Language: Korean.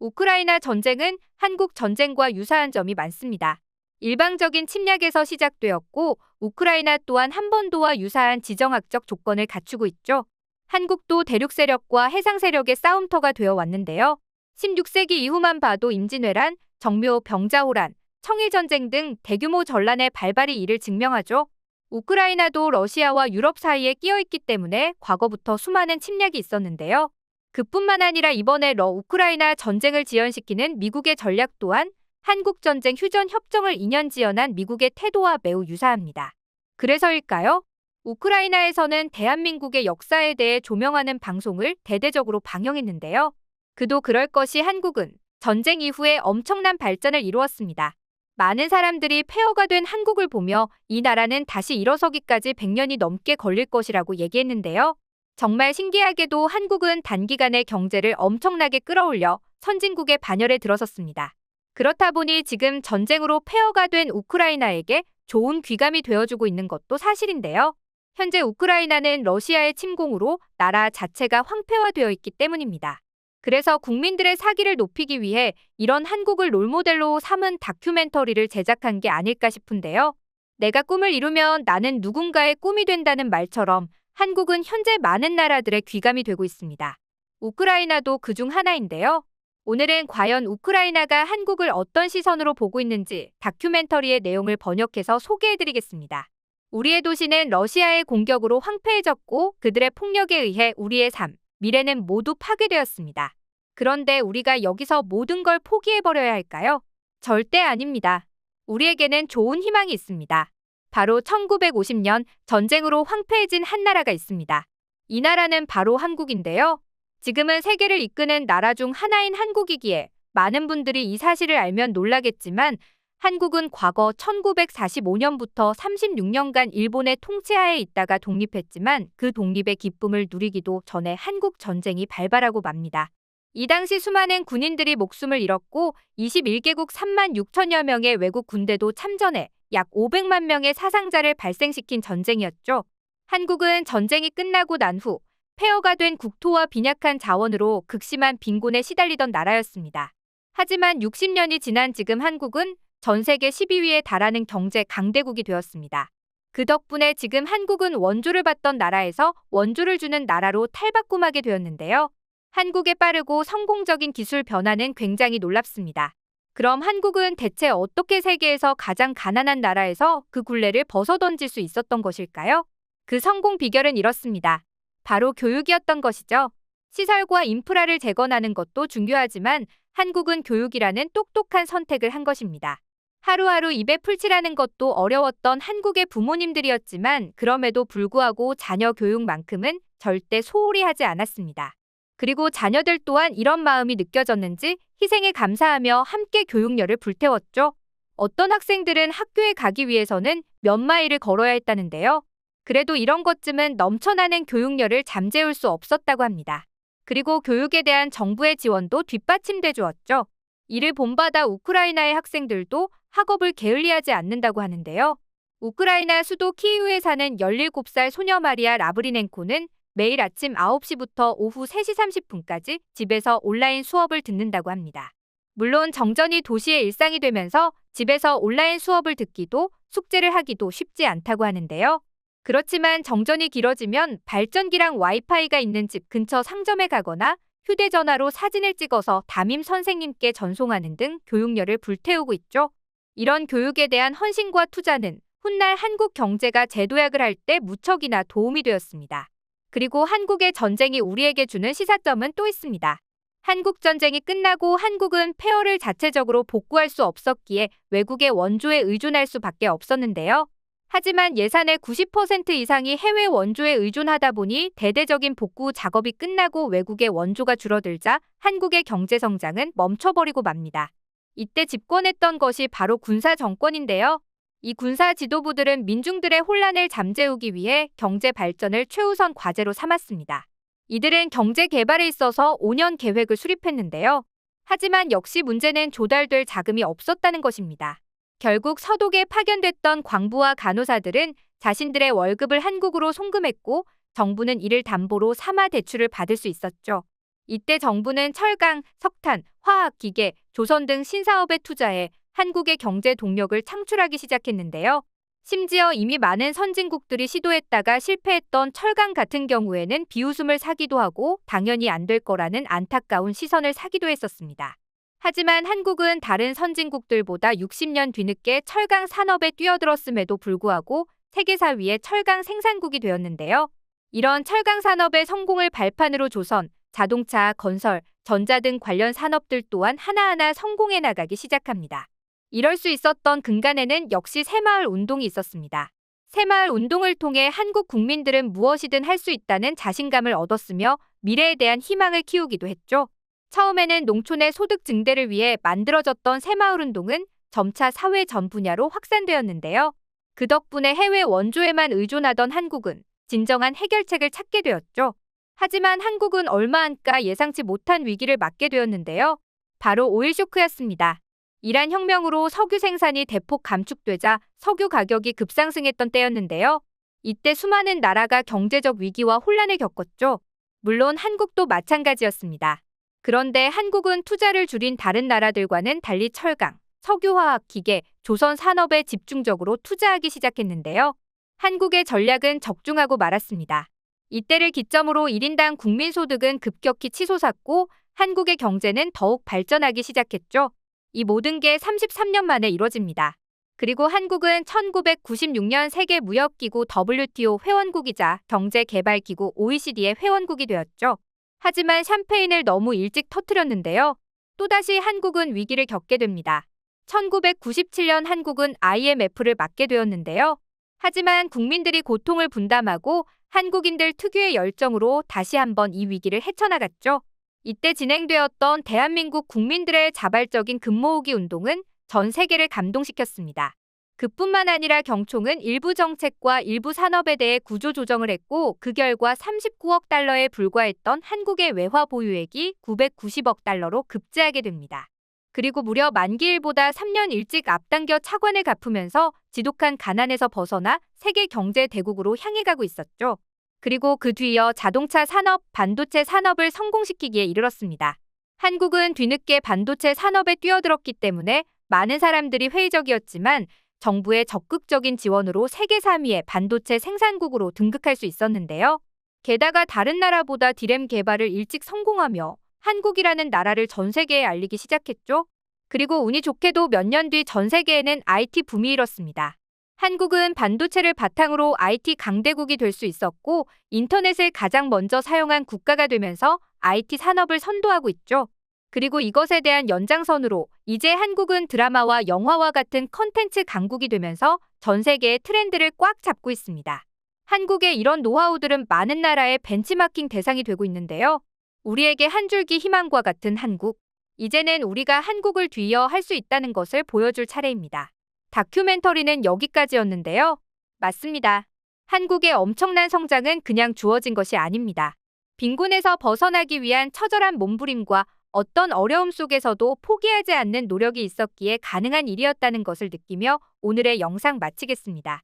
우크라이나 전쟁은 한국 전쟁과 유사한 점이 많습니다. 일방적인 침략에서 시작되었고, 우크라이나 또한 한반도와 유사한 지정학적 조건을 갖추고 있죠. 한국도 대륙 세력과 해상 세력의 싸움터가 되어 왔는데요. 16세기 이후만 봐도 임진왜란, 정묘, 병자호란, 청일전쟁 등 대규모 전란의 발발이 이를 증명하죠. 우크라이나도 러시아와 유럽 사이에 끼어있기 때문에 과거부터 수많은 침략이 있었는데요. 그뿐만 아니라 이번에 우크라이나 전쟁을 지연시키는 미국의 전략 또한 한국전쟁 휴전 협정을 2년 지연한 미국의 태도와 매우 유사합니다. 그래서일까요? 우크라이나에서는 대한민국의 역사에 대해 조명하는 방송을 대대적으로 방영했는데요. 그도 그럴 것이 한국은 전쟁 이후에 엄청난 발전을 이루었습니다. 많은 사람들이 폐허가 된 한국을 보며 이 나라는 다시 일어서기까지 100년이 넘게 걸릴 것이라고 얘기했는데요. 정말 신기하게도 한국은 단기간에 경제를 엄청나게 끌어올려 선진국의 반열에 들어섰습니다. 그렇다 보니 지금 전쟁으로 폐허가 된 우크라이나에게 좋은 귀감이 되어주고 있는 것도 사실인데요. 현재 우크라이나는 러시아의 침공으로 나라 자체가 황폐화되어 있기 때문입니다. 그래서 국민들의 사기를 높이기 위해 이런 한국을 롤모델로 삼은 다큐멘터리를 제작한 게 아닐까 싶은데요. 내가 꿈을 이루면 나는 누군가의 꿈이 된다는 말처럼 한국은 현재 많은 나라들의 귀감이 되고 있습니다. 우크라이나도 그중 하나인데요. 오늘은 과연 우크라이나가 한국을 어떤 시선으로 보고 있는지 다큐멘터리의 내용을 번역해서 소개해드리겠습니다. 우리의 도시는 러시아의 공격으로 황폐해졌고 그들의 폭력에 의해 우리의 삶, 미래는 모두 파괴되었습니다. 그런데 우리가 여기서 모든 걸 포기해버려야 할까요? 절대 아닙니다. 우리에게는 좋은 희망이 있습니다. 바로 1950년 전쟁으로 황폐해진 한 나라가 있습니다. 이 나라는 바로 한국인데요. 지금은 세계를 이끄는 나라 중 하나인 한국이기에 많은 분들이 이 사실을 알면 놀라겠지만 한국은 과거 1945년부터 36년간 일본의 통치하에 있다가 독립했지만 그 독립의 기쁨을 누리기도 전에 한국 전쟁이 발발하고 맙니다. 이 당시 수많은 군인들이 목숨을 잃었고 21개국 3만 6천여 명의 외국 군대도 참전해 약 500만 명의 사상자를 발생시킨 전쟁이었죠. 한국은 전쟁이 끝나고 난 후 폐허가 된 국토와 빈약한 자원으로 극심한 빈곤에 시달리던 나라였습니다. 하지만 60년이 지난 지금 한국은 전 세계 12위에 달하는 경제 강대국이 되었습니다. 그 덕분에 지금 한국은 원조를 받던 나라에서 원조를 주는 나라로 탈바꿈하게 되었는데요. 한국의 빠르고 성공적인 기술 변화는 굉장히 놀랍습니다. 그럼 한국은 대체 어떻게 세계에서 가장 가난한 나라에서 그 굴레를 벗어던질 수 있었던 것일까요? 그 성공 비결은 이렇습니다. 바로 교육이었던 것이죠. 시설과 인프라를 재건하는 것도 중요하지만 한국은 교육이라는 똑똑한 선택을 한 것입니다. 하루하루 입에 풀칠하는 것도 어려웠던 한국의 부모님들이었지만 그럼에도 불구하고 자녀 교육만큼은 절대 소홀히 하지 않았습니다. 그리고 자녀들 또한 이런 마음이 느껴졌는지 희생에 감사하며 함께 교육열을 불태웠죠. 어떤 학생들은 학교에 가기 위해서는 몇 마일을 걸어야 했다는데요. 그래도 이런 것쯤은 넘쳐나는 교육열을 잠재울 수 없었다고 합니다. 그리고 교육에 대한 정부의 지원도 뒷받침돼 주었죠. 이를 본받아 우크라이나의 학생들도 학업을 게을리하지 않는다고 하는데요. 우크라이나 수도 키이우에 사는 17살 소녀 마리아 라브리넨코는 매일 아침 9시부터 오후 3시 30분까지 집에서 온라인 수업을 듣는다고 합니다. 물론 정전이 도시의 일상이 되면서 집에서 온라인 수업을 듣기도 숙제를 하기도 쉽지 않다고 하는데요. 그렇지만 정전이 길어지면 발전기랑 와이파이가 있는 집 근처 상점에 가거나 휴대전화로 사진을 찍어서 담임 선생님께 전송하는 등 교육열을 불태우고 있죠. 이런 교육에 대한 헌신과 투자는 훗날 한국 경제가 재도약을 할 때 무척이나 도움이 되었습니다. 그리고 한국의 전쟁이 우리에게 주는 시사점은 또 있습니다. 한국 전쟁이 끝나고 한국은 폐허를 자체적으로 복구할 수 없었기에 외국의 원조에 의존할 수밖에 없었는데요. 하지만 예산의 90% 이상이 해외 원조에 의존하다 보니 대대적인 복구 작업이 끝나고 외국의 원조가 줄어들자 한국의 경제 성장은 멈춰버리고 맙니다. 이때 집권했던 것이 바로 군사 정권인데요. 이 군사 지도부들은 민중들의 혼란을 잠재우기 위해 경제 발전을 최우선 과제로 삼았습니다. 이들은 경제 개발에 있어서 5년 계획을 수립했는데요. 하지만 역시 문제는 조달될 자금이 없었다는 것입니다. 결국 서독에 파견됐던 광부와 간호사들은 자신들의 월급을 한국으로 송금했고 정부는 이를 담보로 삼아 대출을 받을 수 있었죠. 이때 정부는 철강, 석탄, 화학, 기계, 조선 등 신사업에 투자해 한국의 경제 동력을 창출하기 시작했는데요. 심지어 이미 많은 선진국들이 시도했다가 실패했던 철강 같은 경우에는 비웃음을 사기도 하고 당연히 안 될 거라는 안타까운 시선을 사기도 했었습니다. 하지만 한국은 다른 선진국들보다 60년 뒤늦게 철강 산업에 뛰어들었음에도 불구하고 세계 4위의 철강 생산국이 되었는데요. 이런 철강 산업의 성공을 발판으로 조선, 자동차, 건설, 전자 등 관련 산업들 또한 하나하나 성공해 나가기 시작합니다. 이럴 수 있었던 근간에는 역시 새마을 운동이 있었습니다. 새마을 운동을 통해 한국 국민들은 무엇이든 할 수 있다는 자신감을 얻었으며 미래에 대한 희망을 키우기도 했죠. 처음에는 농촌의 소득 증대를 위해 만들어졌던 새마을 운동은 점차 사회 전 분야로 확산되었는데요. 그 덕분에 해외 원조에만 의존하던 한국은 진정한 해결책을 찾게 되었죠. 하지만 한국은 얼마 안가 예상치 못한 위기를 맞게 되었는데요. 바로 오일 쇼크였습니다. 이란 혁명으로 석유 생산이 대폭 감축되자 석유 가격이 급상승했던 때였는데요. 이때 수많은 나라가 경제적 위기와 혼란을 겪었죠. 물론 한국도 마찬가지였습니다. 그런데 한국은 투자를 줄인 다른 나라들과는 달리 철강, 석유화학, 기계, 조선 산업에 집중적으로 투자하기 시작했는데요. 한국의 전략은 적중하고 말았습니다. 이때를 기점으로 1인당 국민소득은 급격히 치솟았고 한국의 경제는 더욱 발전하기 시작했죠. 이 모든 게 33년 만에 이뤄집니다. 그리고 한국은 1996년 세계무역기구 WTO 회원국이자 경제개발기구 OECD의 회원국이 되었죠. 하지만 샴페인을 너무 일찍 터뜨렸는데요. 또다시 한국은 위기를 겪게 됩니다. 1997년 한국은 IMF를 맡게 되었는데요. 하지만 국민들이 고통을 분담하고 한국인들 특유의 열정으로 다시 한번 이 위기를 헤쳐나갔죠. 이때 진행되었던 대한민국 국민들의 자발적인 금모으기 운동은 전 세계를 감동시켰습니다. 그뿐만 아니라 경총은 일부 정책과 일부 산업에 대해 구조조정을 했고 그 결과 39억 달러에 불과했던 한국의 외화 보유액이 990억 달러로 급증하게 됩니다. 그리고 무려 만기일보다 3년 일찍 앞당겨 차관을 갚으면서 지독한 가난에서 벗어나 세계 경제 대국으로 향해 가고 있었죠. 그리고 그 뒤이어 자동차 산업, 반도체 산업을 성공시키기에 이르렀습니다. 한국은 뒤늦게 반도체 산업에 뛰어들었기 때문에 많은 사람들이 회의적이었지만 정부의 적극적인 지원으로 세계 3위의 반도체 생산국으로 등극할 수 있었는데요. 게다가 다른 나라보다 디램 개발을 일찍 성공하며 한국이라는 나라를 전 세계에 알리기 시작했죠. 그리고 운이 좋게도 몇 년 뒤 전 세계에는 IT 붐이 일었습니다. 한국은 반도체를 바탕으로 IT 강대국이 될 수 있었고 인터넷을 가장 먼저 사용한 국가가 되면서 IT 산업을 선도하고 있죠. 그리고 이것에 대한 연장선으로 이제 한국은 드라마와 영화와 같은 컨텐츠 강국이 되면서 전 세계의 트렌드를 꽉 잡고 있습니다. 한국의 이런 노하우들은 많은 나라의 벤치마킹 대상이 되고 있는데요. 우리에게 한 줄기 희망과 같은 한국. 이제는 우리가 한국을 뒤이어 할 수 있다는 것을 보여줄 차례입니다. 다큐멘터리는 여기까지였는데요. 맞습니다. 한국의 엄청난 성장은 그냥 주어진 것이 아닙니다. 빈곤에서 벗어나기 위한 처절한 몸부림과 어떤 어려움 속에서도 포기하지 않는 노력이 있었기에 가능한 일이었다는 것을 느끼며 오늘의 영상 마치겠습니다.